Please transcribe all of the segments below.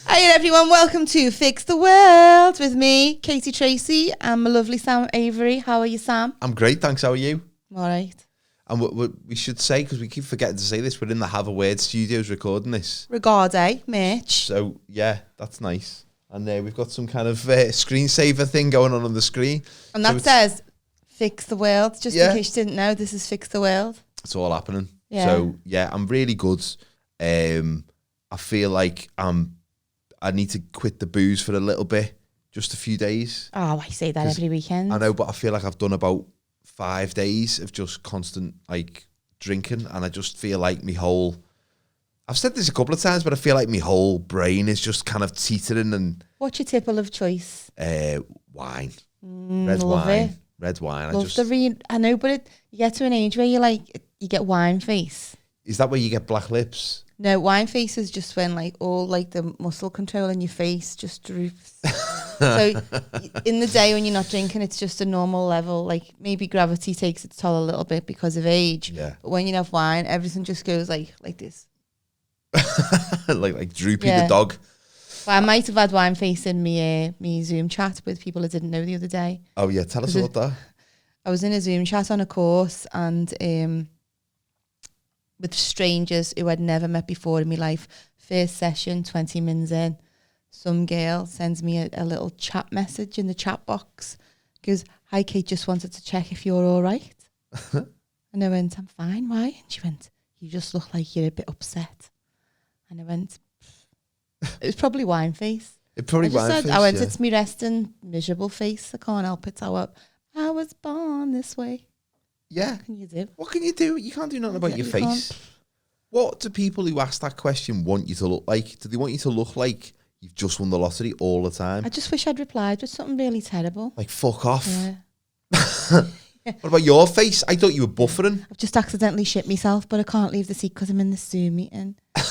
Hi everyone, welcome to Fix the World with me, Katie Tracy, and my lovely Sam Avery. How are you, Sam? I'm great, thanks. How are you? I'm all right. And we should say, because we keep forgetting to say this, we're in the Have a Word studios recording this. Regarde, merch. So, yeah, that's nice. And we've got some kind of screensaver thing going on the screen. And that says, Fix the World. Just in case you didn't know, this is Fix the World. It's all happening. Yeah. So, yeah, I'm really good. I feel like I need to quit the booze for a little bit, just a few days. Oh, I say that every weekend. I know, but I feel like I've done about 5 days of just constant drinking, and I just feel like I've said this a couple of times, but I feel like my whole brain is just kind of teetering. And what's your tipple of choice? Wine. Red wine. Red wine. I know, but you get to an age where you get wine face. Is that where you get black lips? No, wine face is just when all the muscle control in your face just droops. So in the day when you're not drinking, it's just a normal level. Maybe gravity takes its toll a little bit because of age. Yeah. But when you have wine, everything just goes like this. like Droopy the dog. Well, I might have had wine face in me Zoom chat with people I didn't know the other day. Oh yeah, tell us about that. I was in a Zoom chat on a course and with strangers who I'd never met before in my life. First session, 20 minutes in, some girl sends me a little chat message in the chat box. Goes, "Hi Kate, just wanted to check if you're all right." And I went, "I'm fine, why?" And she went, "You just look like you're a bit upset." And I went, it was probably wine face. I went, "It's me resting miserable face. I can't help it. I was born this way." Yeah. What can you do? What can you do? You can't do nothing about your face. Can't. What do people who ask that question want you to look like? Do they want you to look like you've just won the lottery all the time? I just wish I'd replied with something really terrible. Like, fuck off. Yeah. What about your face? I thought you were buffering. I've just accidentally shit myself, but I can't leave the seat because I'm in the Zoom meeting. I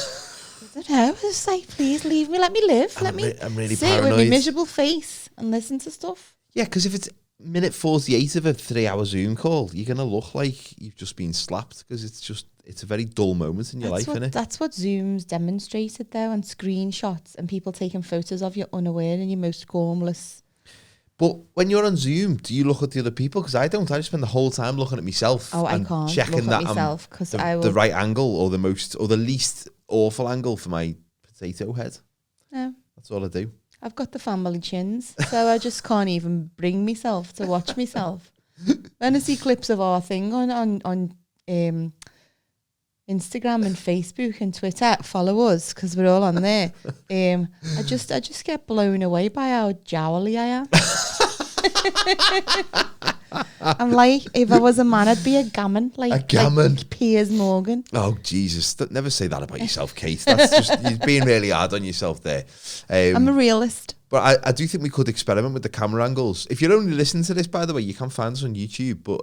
don't know. I was just like, please leave me. Let me live. I'm really sit paranoid. with my miserable face and listen to stuff. Yeah, because if it's minute 48 of a 3-hour Zoom call, you're going to look like you've just been slapped, because it's a very dull moment in your life, isn't it? That's what Zoom's demonstrated though, and screenshots and people taking photos of you unaware and your most formless. But when you're on Zoom, do you look at the other people? Because I don't. I just spend the whole time looking at myself. Oh, I can't checking look that at myself because the right angle or the least awful angle for my potato head. No. That's all I do. I've got the family chins, so I just can't even bring myself to watch myself. When I see clips of our thing on Instagram and Facebook and Twitter, follow us because we're all on there. I just get blown away by how jowly I am. I'm like, if I was a man, I'd be a gammon. Like Piers Morgan. Oh, Jesus. Never say that about yourself, Kate. That's just, you're being really hard on yourself there. I'm a realist. But I do think we could experiment with the camera angles. If you're only listening to this, by the way, you can find us on YouTube. But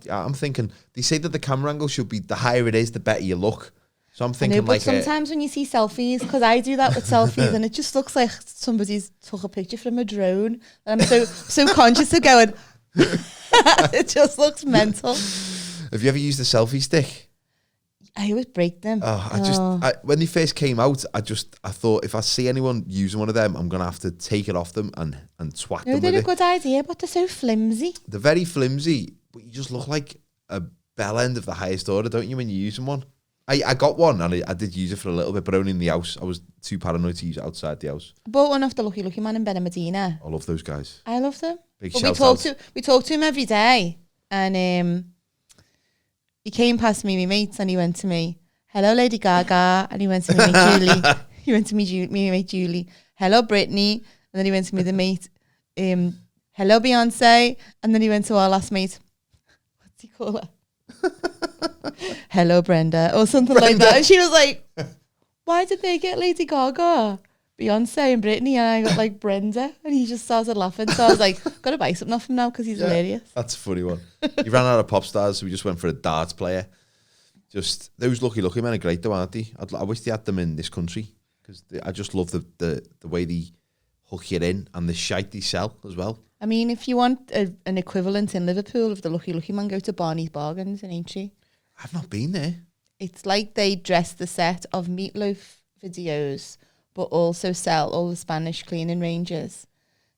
I'm thinking, they say that the camera angle should be, the higher it is, the better you look. So I'm thinking, but sometimes when you see selfies, because I do that with selfies, and it just looks like somebody's took a picture from a drone. And I'm so conscious of going, it just looks mental. Have you ever used a selfie stick? I always break them. When they first came out, I thought if I see anyone using one of them, I'm gonna have to take it off them and twat them with it. They're a good idea, but they're so flimsy. They're very flimsy, but you just look like a bell end of the highest order, don't you, when you're using one? I got one and I did use it for a little bit, but only in the house. I was too paranoid to use it outside the house. I bought one off the Lucky Man in Benedina. I love those guys. I love them. Big but shout out. We talk to him every day, and he came past me, my mates, and he went to me, "Hello, Lady Gaga," and he went to me, mate Julie. He went to me, mate Julie. "Hello, Britney," and then he went to me, the mate. "Hello, Beyonce," and then he went to our last mate. What's he call her? "Hello, Brenda," or something like that. And she was like, "Why did they get Lady Gaga, Beyonce and Britney, and I got like Brenda?" And he just started laughing. So I was like, "Gotta buy something off him now because he's hilarious." That's a funny one. He ran out of pop stars, so we just went for a darts player. Just those lucky men are great though, aren't they? I wish they had them in this country, because I just love the way they hook you in and the shite they sell as well. I mean, if you want an equivalent in Liverpool of the Lucky Man, go to Barney's Bargains in Aintree. I've not been there. It's like they dress the set of Meatloaf videos, but also sell all the Spanish cleaning ranges.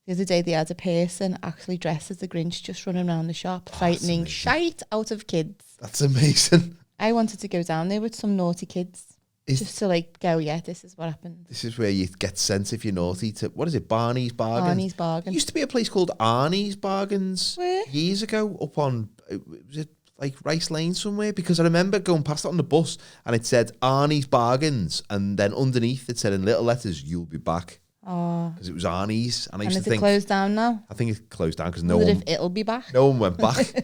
The other day they had a person actually dressed as the Grinch just running around the shop, frightening shite out of kids. That's amazing. I wanted to go down there with some naughty kids. Just to like go, yeah, this is what happened. This is where you get sent if you're naughty to, what is it, Barney's Bargains? Barney's Bargains. There used to be a place called Arnie's Bargains years ago up on, was it like Rice Lane somewhere? Because I remember going past it on the bus and it said Arnie's Bargains, and then underneath it said in little letters, "You'll be back." Oh. Because it was Arnie's. And I used to think, closed down now? I think it closed down because if it'll be back? No one went back.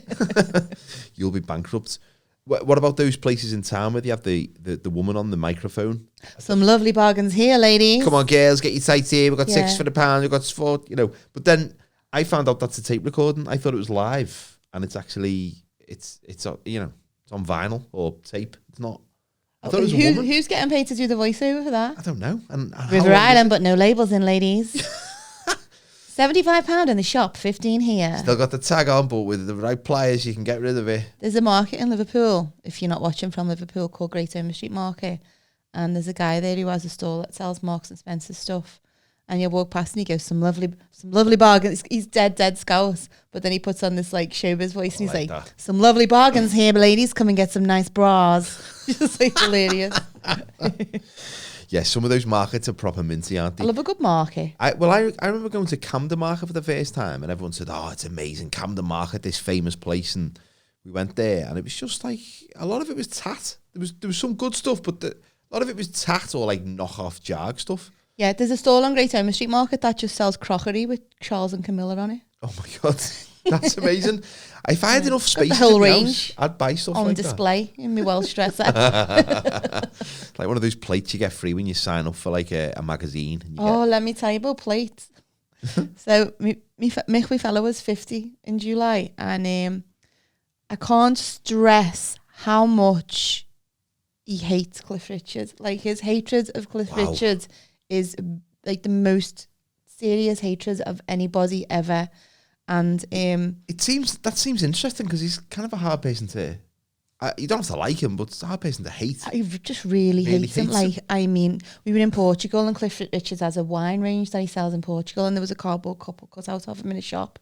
You'll be bankrupt. What about those places in town where you have the woman on the microphone? Some lovely bargains here, ladies. Come on, girls, get your tights here. We've got £6 for the pound. We've got 4, you know. But then I found out that's a tape recording. I thought it was live, and it's actually it's you know, it's on vinyl or tape. It's not. I thought it was a woman. Who's getting paid to do the voiceover for that? I don't know. And River Island, but no labels in, ladies. £75 in the shop, 15 here. Still got the tag on, but with the right pliers, you can get rid of it. There's a market in Liverpool, if you're not watching from Liverpool, called Great Ormond Street Market. And there's a guy there who has a stall that sells Marks and Spencer stuff. And you walk past and he goes, some lovely bargains. He's dead scouse. But then he puts on this like showbiz voice and he's like that. Some lovely bargains here, ladies. Come and get some nice bras. Just like hilarious. Yeah, some of those markets are proper minty, aren't they? I love a good market. I remember going to Camden Market for the first time, and everyone said, "Oh, it's amazing, Camden Market, this famous place." And we went there, and it was just like a lot of it was tat. There was some good stuff, but a lot of it was tat or like knockoff Jag stuff. Yeah, there's a stall on Great Ormond Street Market that just sells crockery with Charles and Camilla on it. Oh my god, that's amazing! If I had enough space, the whole range, I'd buy stuff on like display in my Welsh dresser. Like one of those plates you get free when you sign up for like a magazine. Let me tell you about plates. So my fellow was 50 in July, and I can't stress how much he hates Cliff Richard. Like his hatred of Cliff Richard is like the most serious hatred of anybody ever. And that seems interesting because he's kind of a hard person to. You don't have to like him, but it's a hard person to hate. I just really hates him. Like, I mean, we were in Portugal and Cliff Richards has a wine range that he sells in Portugal, and there was a cardboard couple cut out of him in a shop,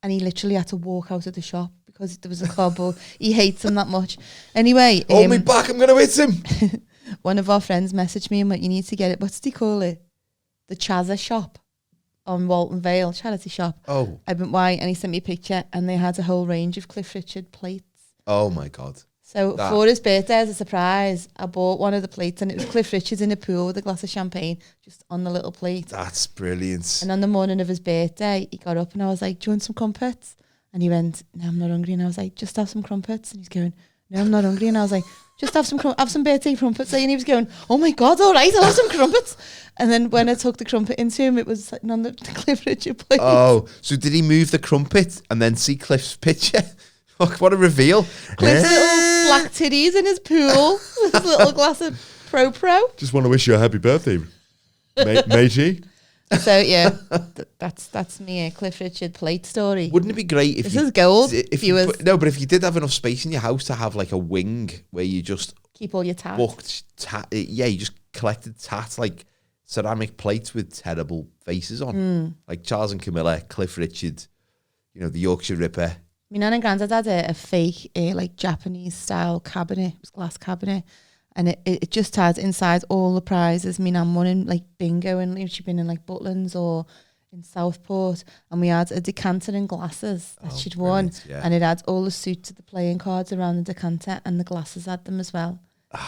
and he literally had to walk out of the shop because there was a cardboard. He hates him that much. Anyway, hold me back, I'm going to hit him. One of our friends messaged me and went, "You need to get it. What's he call it? The Chazza shop on Walton Vale, charity shop." Oh. I went, "Why?" And he sent me a picture, and they had a whole range of Cliff Richard plates. Oh my God. So for his birthday, as a surprise, I bought one of the plates, and it was Cliff Richards in a pool with a glass of champagne just on the little plate. That's brilliant. And on the morning of his birthday, he got up and I was like, "Do you want some crumpets?" And he went, "No, I'm not hungry." And I was like, "Just have some crumpets." And he's going, "No, I'm not hungry." And I was like, "Just have some birthday crumpets." And he was going, "Oh my God, all right, I'll have some crumpets." And then when I took the crumpet into him, it was sitting on the Cliff Richard plate. Oh, so did he move the crumpet and then see Cliff's picture? What a reveal. Cliff's little black titties in his pool with his little glass of Pro. Just want to wish you a happy birthday, matey. So yeah, that's me, a Cliff Richard plate story. Wouldn't it be great if this is gold? But if you did have enough space in your house to have like a wing where you just keep all your tat. You just collected tat, like ceramic plates with terrible faces on, like Charles and Camilla, Cliff Richard, you know, the Yorkshire Ripper. My nan and granddad had a fake, like Japanese style cabinet. It was glass cabinet, and it just had inside all the prizes. My nan won in like bingo, and she'd been in like Butlins or in Southport, and we had a decanter and glasses that she'd won, and it had all the suits of the playing cards around the decanter, and the glasses had them as well.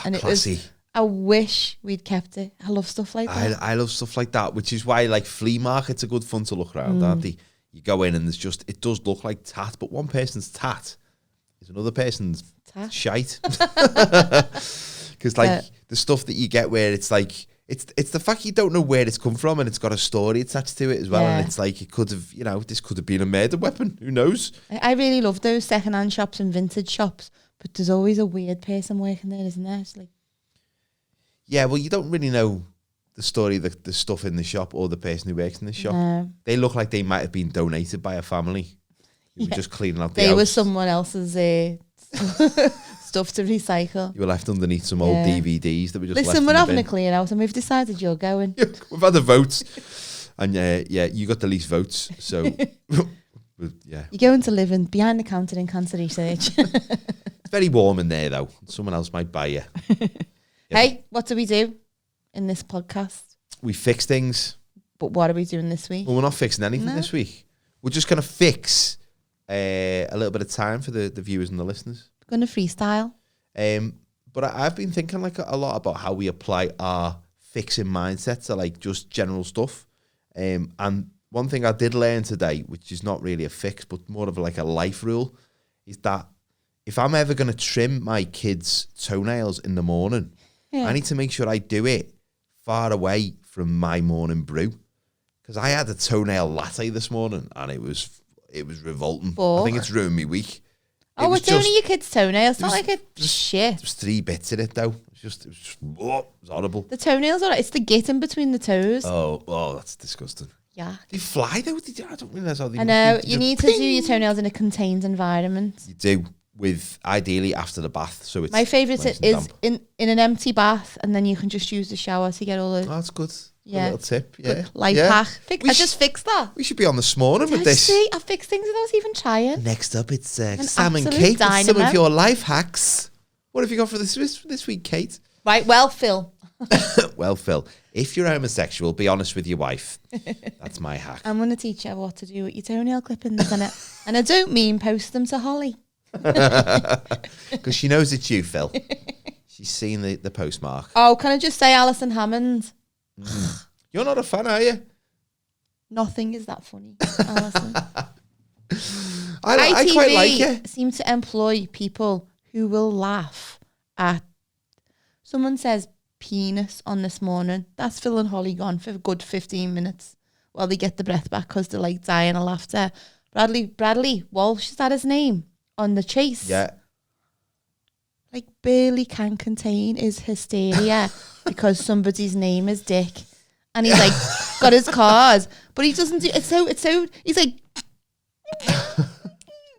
And classy. I wish we'd kept it. I love stuff like that. I love stuff like that, which is why like flea markets are good fun to look around, aren't they? You go in and it does look like tat, but one person's tat is another person's shite. Because like the stuff that you get where it's like, it's the fact you don't know where it's come from and it's got a story attached to it as well. Yeah. And it's like, it could have, you know, this could have been a murder weapon. Who knows? I really love those secondhand shops and vintage shops, but there's always a weird person working there, isn't there? It's like, yeah, well, you don't really know the story, the stuff in the shop or the person who works in the shop. No. They look like they might have been donated by a family who were just cleaning out the house. They were someone else's stuff to recycle. You were left underneath some old DVDs that were just Listen, we're having a clear out and we've decided you're going. We've had the votes. And you got the least votes. So, yeah. You're going to live behind the counter in cancer research. It's very warm in there, though. Someone else might buy you. Hey, what do we do in this podcast? We fix things. But what are we doing this week? Well, we're not fixing anything this week. We're just going to fix a little bit of time for the viewers and the listeners. We're going to freestyle. But I've been thinking like a lot about how we apply our fixing mindset to like just general stuff. And one thing I did learn today, which is not really a fix, but more of like a life rule, is that if I'm ever going to trim my kids' toenails in the morning, I need to make sure I do it far away from my morning brew. Because I had a toenail latte this morning and it was revolting. I think it's ruined my week. It's only your kid's toenails. It's not like a shit. There's 3 bits in it though. It was horrible. The toenails are. It's the git in between the toes. Oh, that's disgusting. Yeah. They fly though. I don't realise how they. I know. You need to do your toenails in a contained environment. You do, with ideally after the bath. So it's my favourite is in an empty bath, and then you can just use the shower to get all the. Oh, that's good. Yeah. A little tip. Yeah. Life hack. I just fixed that. We should be on this morning with this. I fixed things without even trying. Next up, it's Sam and Kate with some of your life hacks. What have you got for this week, Kate? Right. Well, Phil. Well, Phil, if you're homosexual, be honest with your wife. That's my hack. I'm going to teach you what to do with your toenail clippings, and I don't mean post them to Holly. Because she knows it's you, Phil. She's seen the postmark. Oh, can I just say Alison Hammond? You're not a fan, are you? Nothing is that funny, Alison. I quite like it. Seem to employ people who will laugh at. Someone says penis on This Morning. That's Phil and Holly gone for a good 15 minutes while they get the breath back because they're like dying of laughter. Bradley Walsh, is that his name? On The Chase. Yeah. Like barely can contain his hysteria because somebody's name is Dick. And he's like got his cars, but he doesn't do it's so he's like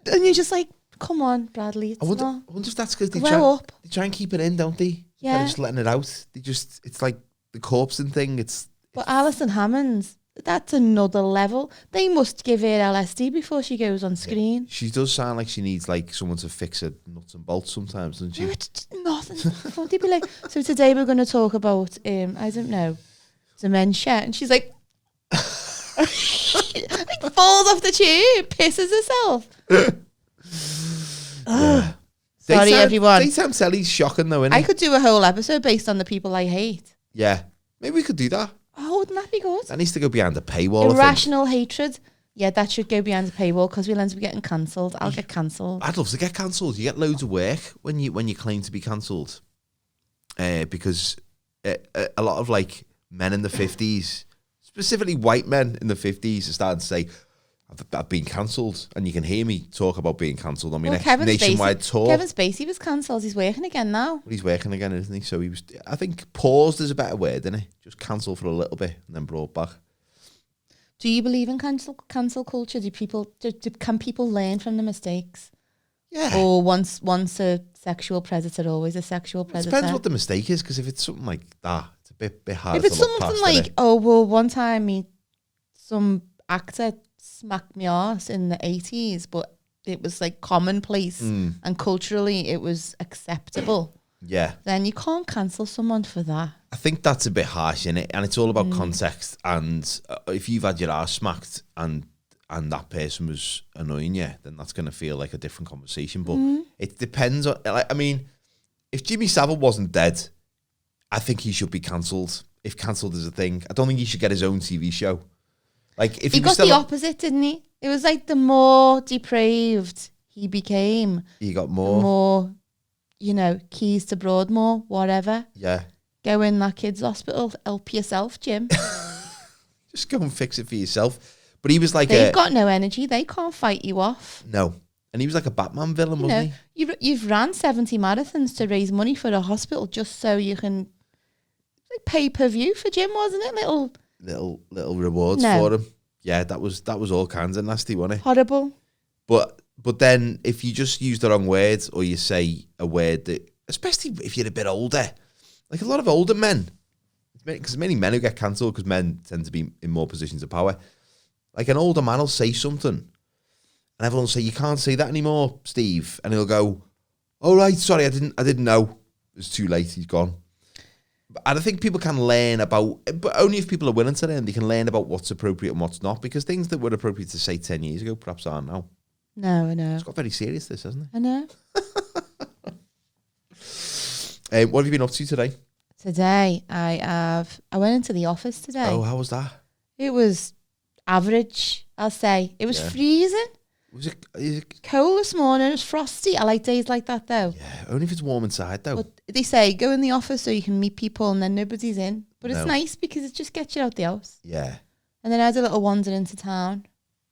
and you're just like, come on, Bradley. I wonder if that's because they try and keep it in, don't they? Yeah. They're just letting it out. It's like the corpsing thing. But Alison Hammond, that's another level. They must give her LSD before she goes on screen. Yeah. She does sound like she needs like someone to fix her nuts and bolts sometimes, doesn't she? No, it's nothing. They'd be like, so today we're going to talk about, I don't know, dementia. And she's like, like falls off the chair, pisses herself. Yeah. Sorry, everyone. Daytime telly's shocking though, isn't it? I could do a whole episode based on the people I hate. Yeah. Maybe we could do that. Oh, wouldn't that be good? That needs to go behind the paywall. Irrational hatred. Yeah, that should go behind the paywall because we'll end up getting cancelled. I'll get cancelled. I'd love to get cancelled. You get loads of work when you claim to be cancelled. Because a lot of like men in the 50s, specifically white men in the 50s, are starting to say, I've been cancelled, and you can hear me talk about being cancelled on my next nationwide tour. Kevin Spacey was cancelled. He's working again now. Well, he's working again, isn't he? So he was. I think paused is a better word, isn't it? Just cancelled for a little bit and then brought back. Do you believe in cancel culture? Can people learn from the mistakes? Yeah. Or once a sexual predator, always a sexual predator. It depends what the mistake is, because if it's something like that, it's a bit hard. If it's something like, one time some actor smacked me arse in the 80s, but it was like commonplace and culturally it was acceptable. Yeah. Then you can't cancel someone for that. I think that's a bit harsh, innit? And it's all about context. And if you've had your arse smacked and that person was annoying you, then that's going to feel like a different conversation. But it depends on, like, I mean, if Jimmy Savile wasn't dead, I think he should be cancelled. If cancelled is a thing, I don't think he should get his own TV show. Like, if he got the opposite, didn't he? It was like the more depraved he became, he got more, keys to Broadmoor, whatever. Yeah. Go in that kid's hospital, help yourself, Jim. Just go and fix it for yourself. But he was like, they've got no energy. They can't fight you off. No. And he was like a Batman villain, wasn't he? You've ran 70 marathons to raise money for a hospital just so you can pay per view for Jim, wasn't it? Little rewards for him. Yeah, that was all kinds of nasty, wasn't it? Horrible. But But then if you just use the wrong words or you say a word that, especially if you're a bit older, like a lot of older men, because many men who get cancelled because men tend to be in more positions of power. Like an older man will say something and everyone will say, you can't say that anymore, Steve. And he'll go, oh, right, sorry, I didn't know. It's too late, he's gone. And I think people can learn about, but only if people are willing to learn, they can learn about what's appropriate and what's not, because things that were appropriate to say 10 years ago perhaps aren't now. No, I know. It's got very serious, this, hasn't it? I know. What have you been up to today? Today, I went into the office today. Oh, how was that? It was average, I'll say. It was freezing. Was it cold this morning? It was frosty. I like days like that, though. Yeah, only if it's warm inside, though. But they say go in the office so you can meet people and then nobody's in. But it's nice because it just gets you out the house. Yeah. And then I had a little wander into town.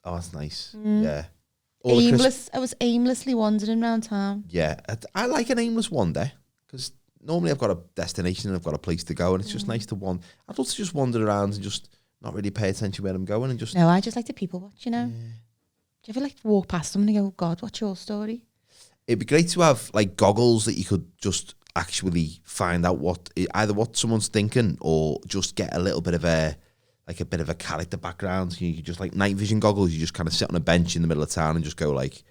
Oh, that's nice. Yeah. I was aimlessly wandering around town. Yeah. I like an aimless wander because normally I've got a destination and I've got a place to go, and it's just nice to wander. I'd love to just wander around and just not really pay attention where I'm going and just... No, I just like to people watch, you know. Yeah. Do you ever like walk past someone and go, oh God, what's your story? It'd be great to have like goggles that you could just actually find out either what someone's thinking or just get a little bit of a character background. You could just like night vision goggles. You just kind of sit on a bench in the middle of town and just go like...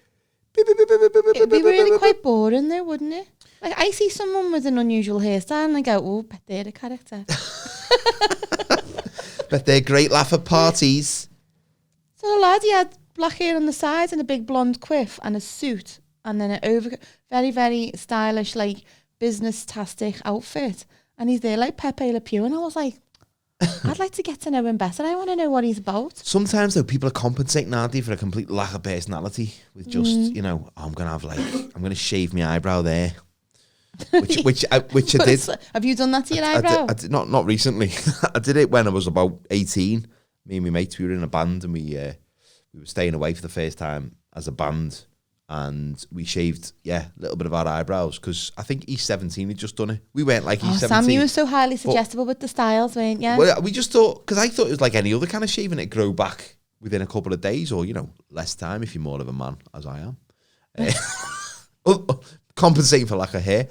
It'd be really quite boring though, wouldn't it? Like I see someone with an unusual hairstyle and I go, oh, bet they're a character. Bet they're great laugh at parties. So the lad, he had black hair on the sides and a big blonde quiff and a suit and then an very, very stylish, like business-tastic outfit. And he's there like Pepe Le Pew. And I was like, I'd like to get to know him better. I want to know what he's about. Sometimes though, people are compensating, aren't they, for a complete lack of personality with just, you know, I'm going to shave my eyebrow there. Which I did. Have you done that to your eyebrow? I did, not recently. I did it when I was about 18. Me and my mates, we were in a band and we were staying away for the first time as a band, and we shaved a little bit of our eyebrows because I think he's 17. He'd just done it. We weren't like he's 17. Sam, you were so highly suggestible with the styles, weren't you? Well, we just thought, because I thought it was like any other kind of shaving, it'd grow back within a couple of days or, you know, less time if you're more of a man, as I am. Compensating for lack of hair.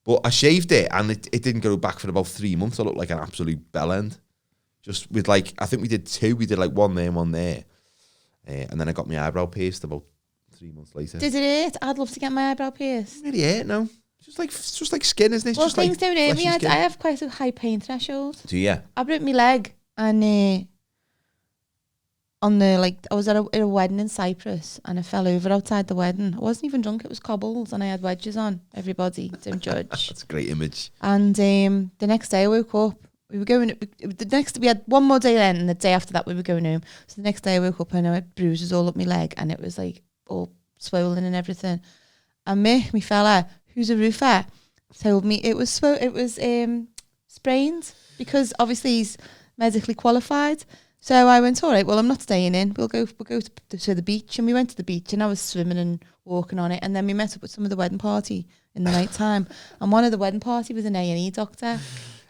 But I shaved it and it didn't grow back for about 3 months. I looked like an absolute bellend. Just with like, I think we did two. We did like one there and one there. And then I got my eyebrow pierced about 3 months later. Did it hurt? I'd love to get my eyebrow pierced. It really hurt, no. It's just like skin, isn't it? Well, just things like don't hurt me. I have quite a high pain threshold. Do you? I broke my leg and I was at a wedding in Cyprus and I fell over outside the wedding. I wasn't even drunk, it was cobbles and I had wedges on. Everybody, don't judge. That's a great image. And the next day I woke up. We had one more day then, and the day after that we were going home. So the next day I woke up and I had bruises all up my leg and it was like all swollen and everything. And Mick, my fella, who's a roofer, told me it was sprained because obviously he's medically qualified. So I went, all right, well, I'm not staying in. We'll go to the beach. And we went to the beach and I was swimming and walking on it. And then we met up with some of the wedding party in the night time. And one of the wedding party was an A&E doctor.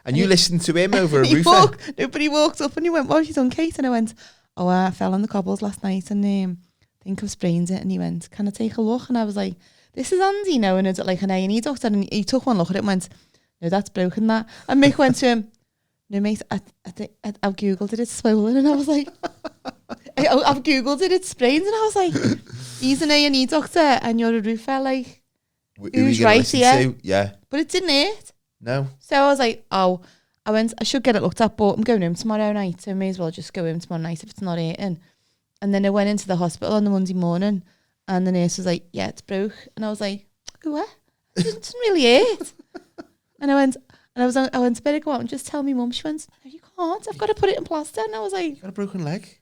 And you listened to him over a roofer? Nobody walked up and he went, what have you done, Kate? And I went, oh, I fell on the cobbles last night and I think I've sprained it. And he went, can I take a look? And I was like, this is Andy, no? And it's like an A&E doctor. And he took one look at it and went, no, that's broken, that. And Mick went to him, no, mate, I've Googled it, it's swollen. And I was like, I've Googled it, it's sprained. And I was like, he's an A&E doctor and you're a roofer, like, who's right here? Yeah. But it didn't hurt. No. So I was like, I should get it looked at, but I'm going home tomorrow night, so I may as well just go home tomorrow night if it's not hurting. And then I went into the hospital on the Monday morning and the nurse was like, yeah, it's broke. And I was like, what? It doesn't really hurt. And I went to bed, go out and just tell me mum. She went, no, you can't. I've got to put it in plaster. And I was like, you got a broken leg?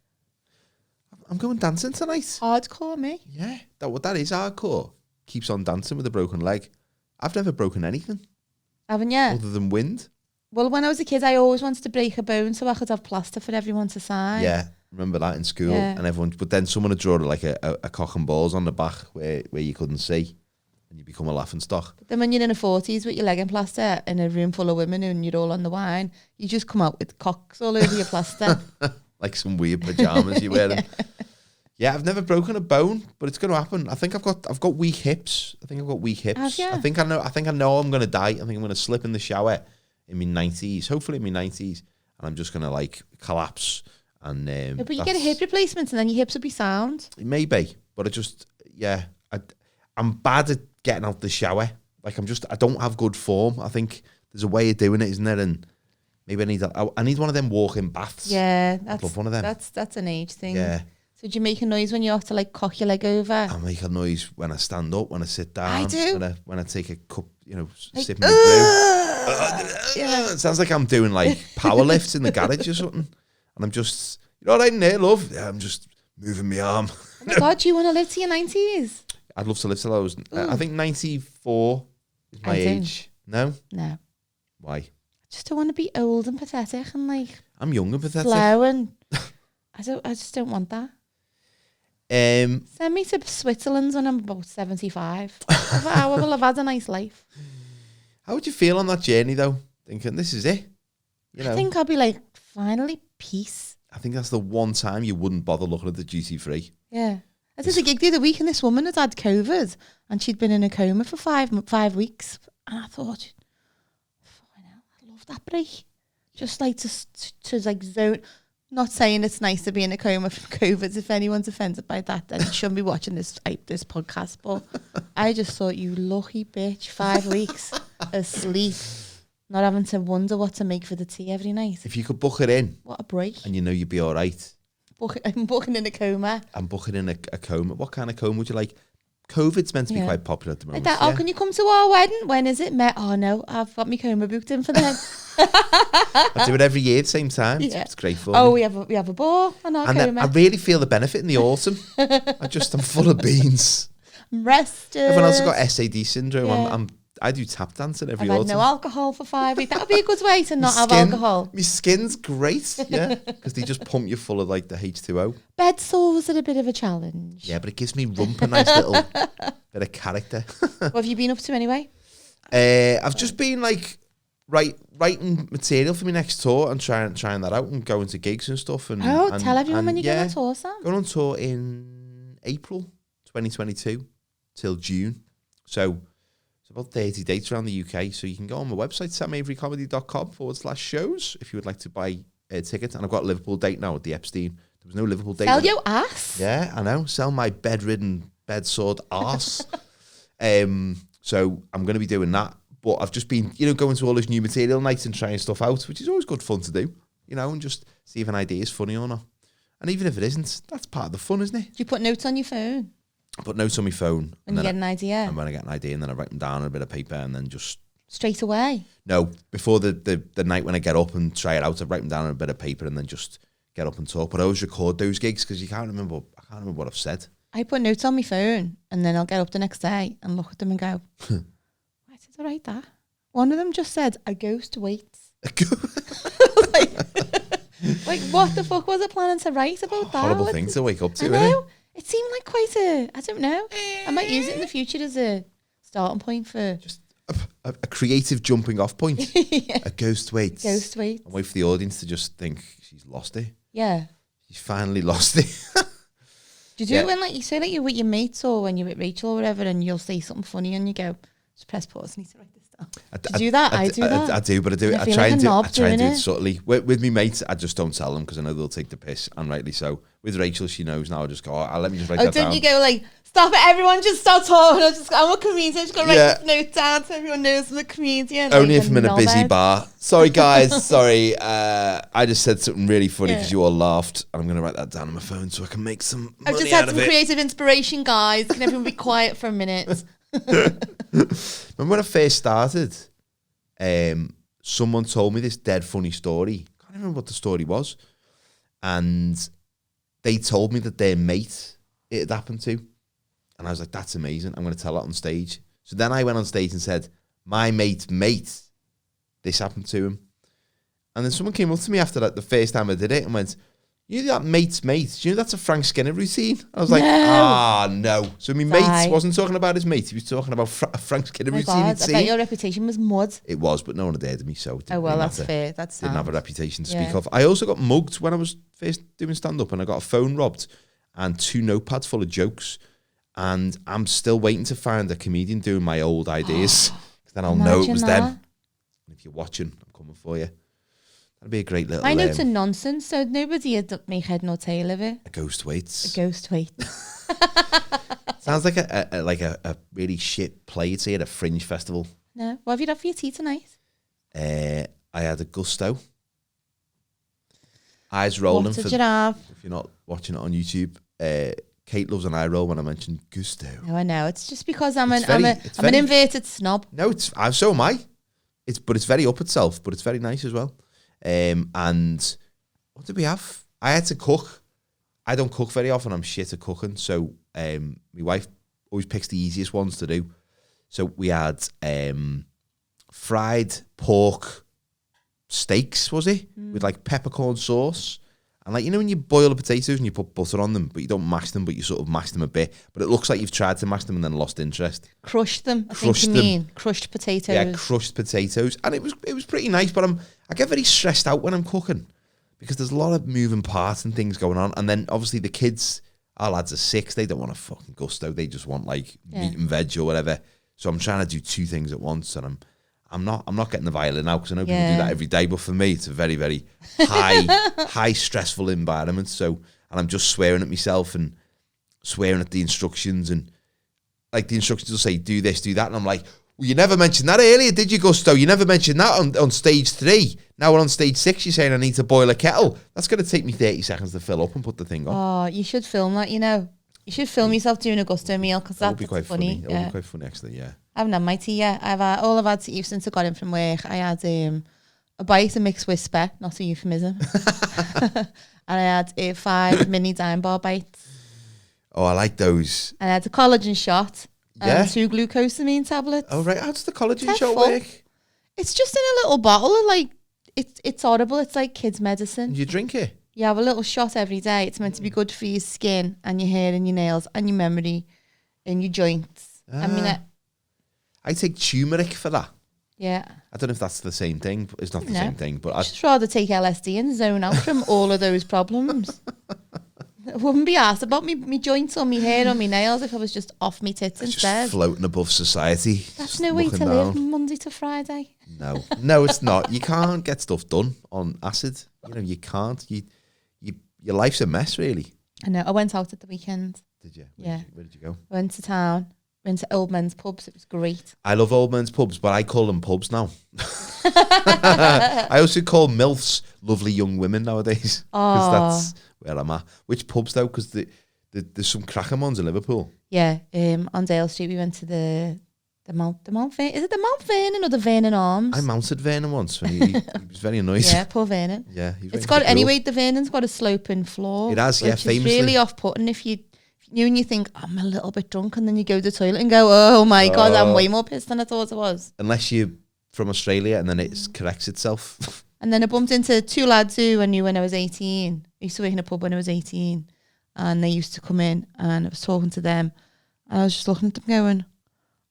I'm going dancing tonight. Hardcore, me. Yeah, that is hardcore. Keeps on dancing with a broken leg. I've never broken anything. Haven't you? Other than wind. Well, when I was a kid, I always wanted to break a bone so I could have plaster for everyone to sign. Yeah, remember that in school. Yeah. And everyone, but then someone would draw like a cock and balls on the back where you couldn't see. And you become a laughing stock. But then when you're in the 40s with your leg in plaster in a room full of women and you're all on the wine, you just come out with cocks all over your plaster. Like some weird pyjamas you're wearing. Yeah, I've never broken a bone, but it's going to happen. I think I've got weak hips. Have you? I think I know I'm going to die. I think I'm going to slip in the shower in my 90s, hopefully in my 90s, and I'm just going to like collapse. And but you get a hip replacement and then your hips will be sound. Maybe, but I'm bad at getting out the shower. Like I don't have good form. I think there's a way of doing it, isn't there? And maybe I need one of them walk-in baths. Yeah, I'd love one of them. That's an age thing. Yeah. So do you make a noise when you have to like cock your leg over? I make a noise when I stand up, when I sit down. I do. When I take a cup, Like, sipping it through. It sounds like I'm doing like power lifts in the garage or something. And I'm just, all right in there, love? Yeah, I'm just moving my arm. Oh my God, do you want to live to your 90s? I'd love to live till I was, I think 94 is my age. No? No. Why? I just don't want to be old and pathetic and like... I'm young and pathetic. Slow and... I just don't want that. Send me to Switzerland when I'm about 75. I will have had a nice life. How would you feel on that journey though? Thinking this is it? I think I'll be like, finally, peace. I think that's the one time you wouldn't bother looking at the duty free. Yeah. I did a gig the other week and this woman had COVID and she'd been in a coma for 5 weeks. And I thought, I love that break. Just like to like zone... Not saying it's nice to be in a coma from COVID. If anyone's offended by that, then you shouldn't be watching this podcast. But I just thought, you lucky bitch, 5 weeks asleep, not having to wonder what to make for the tea every night. If you could book it in. What a break. And you'd be all right. I'm booking in a coma. I'm booking in a coma. What kind of coma would you like? COVID's meant to be quite popular at the moment. Like that, can you come to our wedding? When is it? Oh no, I've got my coma booked in for then. I do it every year at the same time. Yeah. It's great for me. We have a ball on our coma. I really feel the benefit in the autumn. I'm full of beans. I'm rested. Everyone else has got SAD syndrome. Yeah. I do tap dancing every autumn. I've had no alcohol for 5 weeks. That would be a good way to not have alcohol. My skin's great, yeah, because they just pump you full of like the H2O. Bed sores are a bit of a challenge. Yeah, but it gives me rump a nice little bit of character. What have you been up to anyway? I've just been like writing material for my next tour and trying that out and going to gigs and stuff. And tell everyone when you go on tour, Sam. Going on tour in April 2022 till June. So about 30 dates around the UK, so you can go on my website, samaverycomedy.com/shows if you would like to buy a ticket. And I've got a Liverpool date now at the Epstein. There was no Liverpool date. Sell your ass. Yeah, I know. Sell my bedridden, bed-sored arse. So I'm going to be doing that. But I've just been, going to all this new material nights and trying stuff out, which is always good fun to do, and just see if an idea is funny or not. And even if it isn't, that's part of the fun, isn't it? Do you put notes on your phone? I put notes on my phone. When you get an idea? And when I get an idea, and then I write them down on a bit of paper and then just... Straight away? No, before the night when I get up and try it out, I write them down on a bit of paper and then just get up and talk. But I always record those gigs because I can't remember what I've said. I put notes on my phone and then I'll get up the next day and look at them and go, why did I write that? One of them just said, a ghost waits. like, what the fuck was I planning to write about that? Horrible thing to wake up to, isn't it? It seemed like quite I don't know. I might use it in the future as a starting point for... Just a creative jumping off point. Yeah. A ghost waits. Ghost waits. And wait for the audience to just think, she's lost it. Yeah. She's finally lost it. Do you do it when you say you're with your mates or when you're with Rachel or whatever and you'll say something funny and you go, just press pause, I need to write this down. Do you do that? I do that. I do, but I do it. I try and do it subtly. With me mates, I just don't tell them because I know they'll take the piss, and rightly so. With Rachel, she knows now. I just go, let me just write that down. Don't you go like, stop it, everyone, just stop talking. I'm a comedian, I'm just going to write this note down so everyone knows I'm a comedian. Only if I'm in a busy bar. Sorry, guys, sorry. I just said something really funny because you all laughed, and I'm going to write that down on my phone so I can make some money out of it. I've just had some creative inspiration, guys. Can everyone be quiet for a minute? Remember when I first started, someone told me this dead funny story. I can't remember what the story was. And they told me that their mate it had happened to. And I was like, that's amazing. I'm going to tell it on stage. So then I went on stage and said, my mate's mate, this happened to him. And then someone came up to me after that, the first time I did it, and went, you know that mate's mate? Do you know that's a Frank Skinner routine? I was like, no. So my mate wasn't talking about his mate. He was talking about a Frank Skinner routine. I bet your reputation was mud. It was, but no one had heard of me, so it didn't that's fair. That's didn't have a reputation to speak of. I also got mugged when I was first doing stand-up, and I got a phone robbed. and 2 notepads full of jokes. And I'm still waiting to find a comedian doing my old ideas. Because then I'll know it was them. And if you're watching, I'm coming for you. That'd be a great little... My notes are nonsense, so nobody would make head nor tail of it. A ghost waits. A ghost waits. Sounds like a really shit play, you'd say, at a fringe festival. No. What have you had for your tea tonight? I had a gusto. Eyes rolling. What did you have? If you're not watching it on YouTube, Kate loves an eye roll when I mention gusto. No, I know. It's just because I'm an inverted snob. No, so am I. But it's very up itself, but it's very nice as well. And what did we have? I had to cook. I don't cook very often. I'm shit at cooking. So my wife always picks the easiest ones to do. So we had fried pork steaks, was it? With like peppercorn sauce. And like, you know when you boil the potatoes and you put butter on them, but you don't mash them, but you sort of mash them a bit. But it looks like you've tried to mash them and then lost interest. Crushed them, I think you mean. Crushed potatoes. Yeah, crushed potatoes. And it was pretty nice, but I get very stressed out when I'm cooking because there's a lot of moving parts and things going on. And then obviously the kids, our lads are 6, they don't want a fucking gusto. They just want like meat and veg or whatever. So I'm trying to do 2 things at once, and I'm not getting the violin out because I know people do that every day. But for me, it's a very, very high stressful environment. So, and I'm just swearing at myself and swearing at the instructions, and like the instructions will say, do this, do that. And I'm like, well, you never mentioned that earlier, did you, Gusto? You never mentioned that on stage 3. Now we're on stage 6. You're saying I need to boil a kettle. That's going to take me 30 seconds to fill up and put the thing on. Oh, you should film that, you know. You should film yourself doing a gusto meal because that would be quite funny. That would be quite funny, actually, yeah. I haven't had my tea yet. All I've had to eat since I got in from work. I had a bite of mixed whisper, not a euphemism. And I had 5 mini dime bar bites. Oh, I like those. And I had a collagen shot and 2 glucosamine tablets. Oh, right. How does the collagen shot work? It's just in a little bottle. Like it's audible. It's like kids' medicine. And you drink it? You have a little shot every day. It's meant to be good for your skin and your hair and your nails and your memory and your joints. I mean, I take turmeric for that. Yeah. I don't know if that's the same thing. But it's not the same thing. But I'd just rather take LSD and zone out from all of those problems. I wouldn't be asked about me joints or my hair or my nails if I was just off me tits instead. Just floating above society. That's no way to live Monday to Friday. No, it's not. You can't get stuff done on acid. You know, you can't. Your life's a mess, really. I know. I went out at the weekend. Did you? Where did you go? I went to town. Went to old men's pubs. It was great. I love old men's pubs, but I call them pubs now. I also call MILFs lovely young women nowadays. Because that's where I'm at. Which pubs, though? Because there's some cracking ones in Liverpool. Yeah. On Dale Street, we went to the Mount Vernon. Is it the Mount Vernon or the Vernon Arms? I mounted Vernon once when he was very annoyed. Yeah, poor Vernon. Yeah. It's got, anyway, the Vernon's got a sloping floor. It has, yeah, famously. It's really off-putting if you and you think, I'm a little bit drunk, and then you go to the toilet and go, oh my God, I'm way more pissed than I thought I was. Unless you're from Australia and then it corrects itself. And then I bumped into 2 lads who I knew when I was 18. I used to work in a pub when I was 18. And they used to come in and I was talking to them. And I was just looking at them going,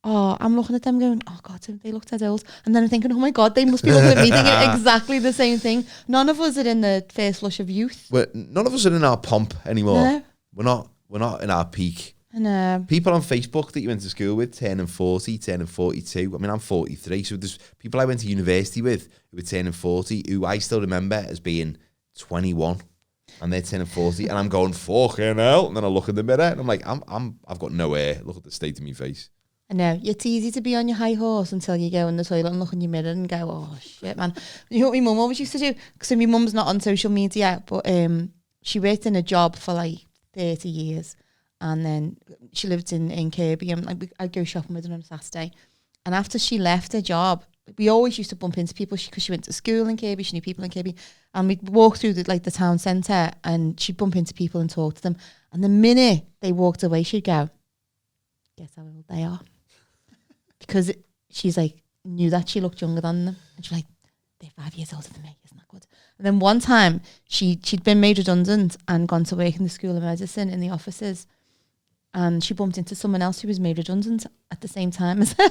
I'm looking at them going, oh God, they look dead old. And then I'm thinking, oh my God, they must be looking at me thinking exactly the same thing. None of us are in the first flush of youth. None of us are in our pomp anymore. No. We're not in our peak. I know. People on Facebook that you went to school with, turning 40, turning 42. I mean, I'm 43, so there's people I went to university with who were turning 40, who I still remember as being 21, and they're turning 40, and I'm going, fucking hell. And then I look in the mirror, and I'm like, I've got no hair. Look at the state of my face. I know. It's easy to be on your high horse until you go in the toilet and look in your mirror and go, oh shit, man. You know what my mum always used to do? Because my mum's not on social media, but she worked in a job for like 30 years. And then she lived in Kirby, and I'd go shopping with her on a Saturday. And after she left her job, we always used to bump into people because she went to school in Kirby, she knew people in Kirby. And we'd walk through the town centre, and she'd bump into people and talk to them. And the minute they walked away, she'd go, guess how old they are. Because she's like, knew that she looked younger than them. And she's like, they're 5 years older than me, isn't that good? And then one time, she'd been made redundant and gone to work in the School of Medicine in the offices. And she bumped into someone else who was made redundant at the same time as her.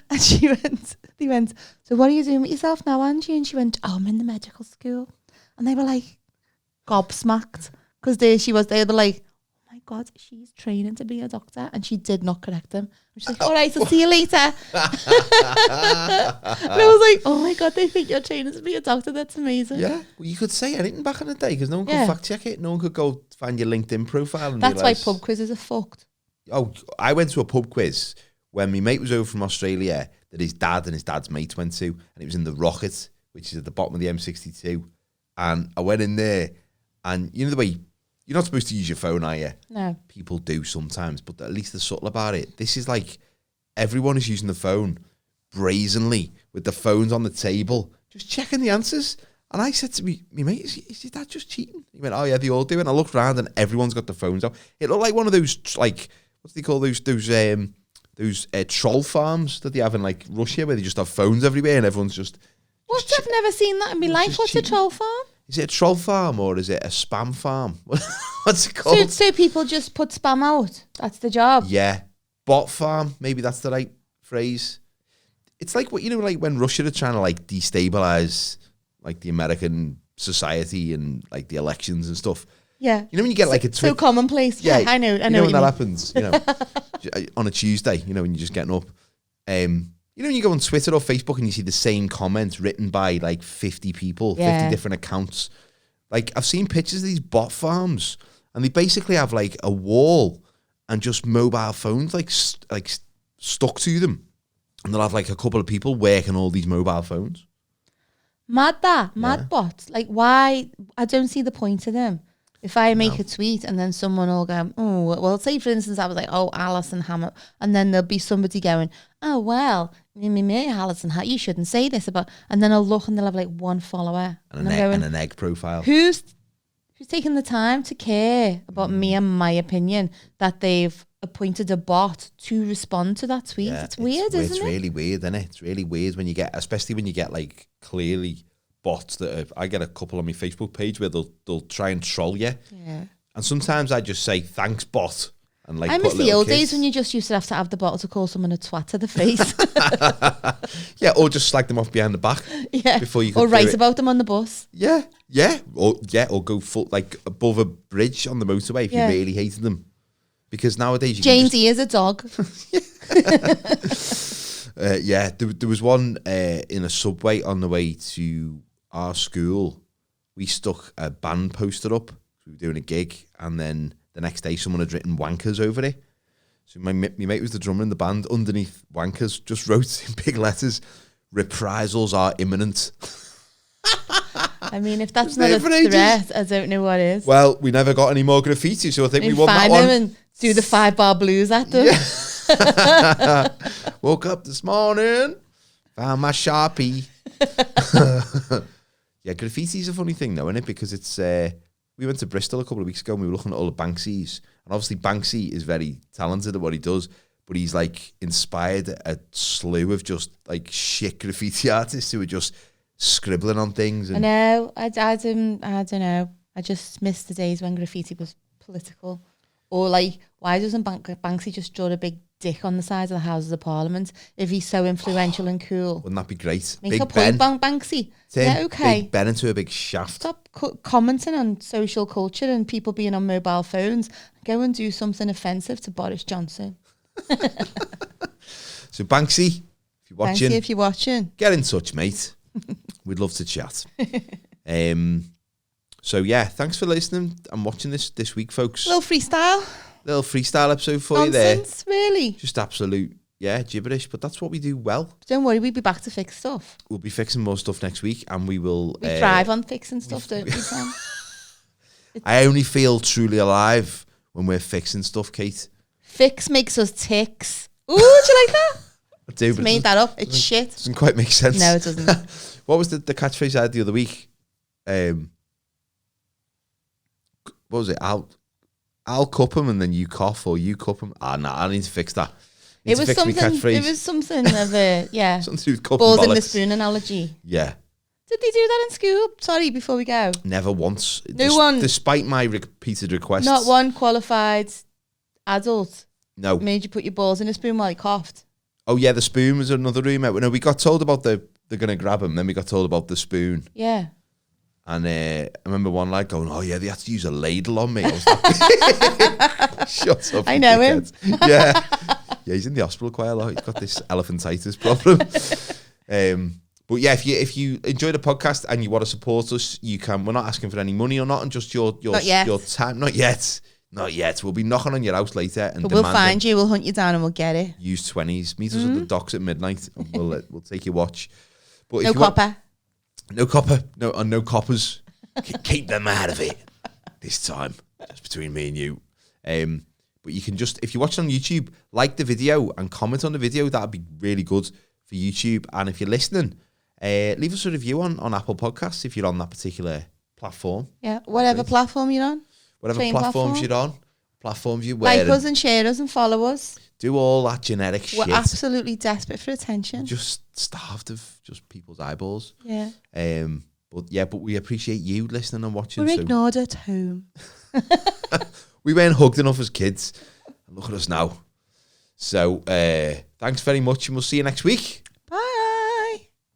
And they went, so what are you doing with yourself now, Angie? And she went, oh, I'm in the medical school. And they were like, gobsmacked. Because they were like, my God, she's training to be a doctor. And she did not correct him. She's like, all right, so see you later. And I was like, oh my God, they think you're training to be a doctor. That's amazing. Yeah, well, you could say anything back in the day because no one could fact check it. No one could go find your LinkedIn profile. And that's why pub quizzes are fucked. Oh, I went to a pub quiz when my mate was over from Australia that his dad and his dad's mate went to, and it was in the Rocket, which is at the bottom of the M62. And I went in there, and you know the way you're not supposed to use your phone, are you? No. People do sometimes, but at least they're subtle about it. This is like everyone is using the phone brazenly with the phones on the table, just checking the answers. And I said to me, mate, is your dad just cheating? He went, oh yeah, they all do. And I looked around and everyone's got the phones out. It looked like one of those, like, what's they call those troll farms that they have in like Russia where they just have phones everywhere and everyone's just... What? I've never seen that in my life. What's cheating. A troll farm? Is it a troll farm or is it a spam farm? What's it called? So people just put spam out. That's the job. Yeah. Bot farm. Maybe that's the right phrase. It's like what, you know, like when Russia are trying to like destabilize like the American society and like the elections and stuff. Yeah. You know when you get like a tweet. So commonplace. Yeah, I know. You know when that happens, you know, on a Tuesday, you know, when you're just getting up. You know when you go on Twitter or Facebook and you see the same comments written by like 50 people, 50 different accounts. Like I've seen pictures of these bot farms and they basically have like a wall and just mobile phones like stuck to them. And they'll have like a couple of people working all these mobile phones. Mad bots. Like why? I don't see the point of them. If I make a tweet and then someone will go, oh, well, say for instance, I was like, oh, Alison Hammond. And then there'll be somebody going, oh, well, Alison Hammond, you shouldn't say this about, and then I'll look and they'll have like one follower. And an egg profile. Who's taking the time to care about me and my opinion that they've appointed a bot to respond to that tweet? Yeah, it's weird, isn't it? It's really weird, isn't it? It's really weird when you get, especially when you get like clearly bots that I get a couple on my Facebook page where they'll try and troll you. Yeah. And sometimes I just say, thanks, bot. And like, I miss the old days when you just used to have the bottle to call someone a twat to the face. Yeah, or just slag them off behind the back. Yeah. Before you could or write about them on the bus. Yeah. Or go full, like above a bridge on the motorway if you really hated them. Because nowadays you Jane D is a dog. There was one in a subway on the way to our school. We stuck a band poster up. We were doing a gig, and then the next day someone had written wankers over it. So my mate was the drummer in the band. Underneath wankers, just wrote in big letters, reprisals are imminent. I mean, if that's not a threat, I don't know what is. Well, we never got any more graffiti, so I think we won that one. And do the 5-bar blues at them. Yeah. Woke up this morning, found my Sharpie. Yeah, graffiti's a funny thing though, isn't it? Because it's we went to Bristol a couple of weeks ago and we were looking at all the Banksys. And obviously Banksy is very talented at what he does, but he's like inspired a slew of just like shit graffiti artists who are just scribbling on things. And I know. I don't know. I just miss the days when graffiti was political. Or like, why doesn't Banksy just draw a big dick on the sides of the Houses of Parliament if he's so influential and cool? Wouldn't that be great? Make Big a point, Banksy. Tim, yeah, okay. Big Ben into a big shaft. Stop commenting on social culture and people being on mobile phones. Go and do something offensive to Boris Johnson. So Banksy, if you're watching, get in touch, mate. We'd love to chat. So yeah, thanks for listening and watching this week, folks. Little freestyle episode for you there. Nonsense, really. Just absolute, gibberish, but that's what we do well. Don't worry, we'll be back to fix stuff. We'll be fixing more stuff next week, and we will... We thrive on fixing stuff, don't we, Sam? I only feel truly alive when we're fixing stuff, Kate. Fix makes us ticks. Ooh, do you like that? I do, but made that up. It's shit. Doesn't quite make sense. No, it doesn't. What was the catchphrase I had the other week? What was it? I'll cup them and then you cough, or you cup them. I need to fix that. It was something of a, something to do with cup balls and in the spoon analogy. Yeah. Did they do that in school? Sorry, before we go. Never once. No one. Despite my repeated requests. Not one qualified adult. No. Made you put your balls in a spoon while you coughed. Oh yeah, the spoon was another room out. No, we got told about they're going to grab him, then we got told about the spoon. Yeah. And I remember one lad going, "Oh yeah, they had to use a ladle on me." I was like, "Shut up!" I know him. Yeah, he's in the hospital quite a lot. He's got this elephantitis problem. But yeah, if you enjoy the podcast and you want to support us, you can. We're not asking for any money or not, and just your time. Not yet. We'll be knocking on your house later, and we'll find you. We'll hunt you down, and we'll get it. Use 20s. Meet us at the docks at midnight, and we'll take your watch. But no copper. No copper. No coppers. Keep them out of it this time. Just between me and you. But you can just, if you're watching on YouTube, like the video and comment on the video. That'd be really good for YouTube. And if you're listening, leave us a review on Apple Podcasts if you're on that particular platform. Yeah, whatever platform you're on. Whatever platforms you're on. Platforms you're wearing. Like us and share us and follow us. Do all that generic shit. We're absolutely desperate for attention. Just starved of just people's eyeballs. Yeah. But we appreciate you listening and watching. We're ignored at home. We weren't hugged enough as kids. Look at us now. So thanks very much, and we'll see you next week.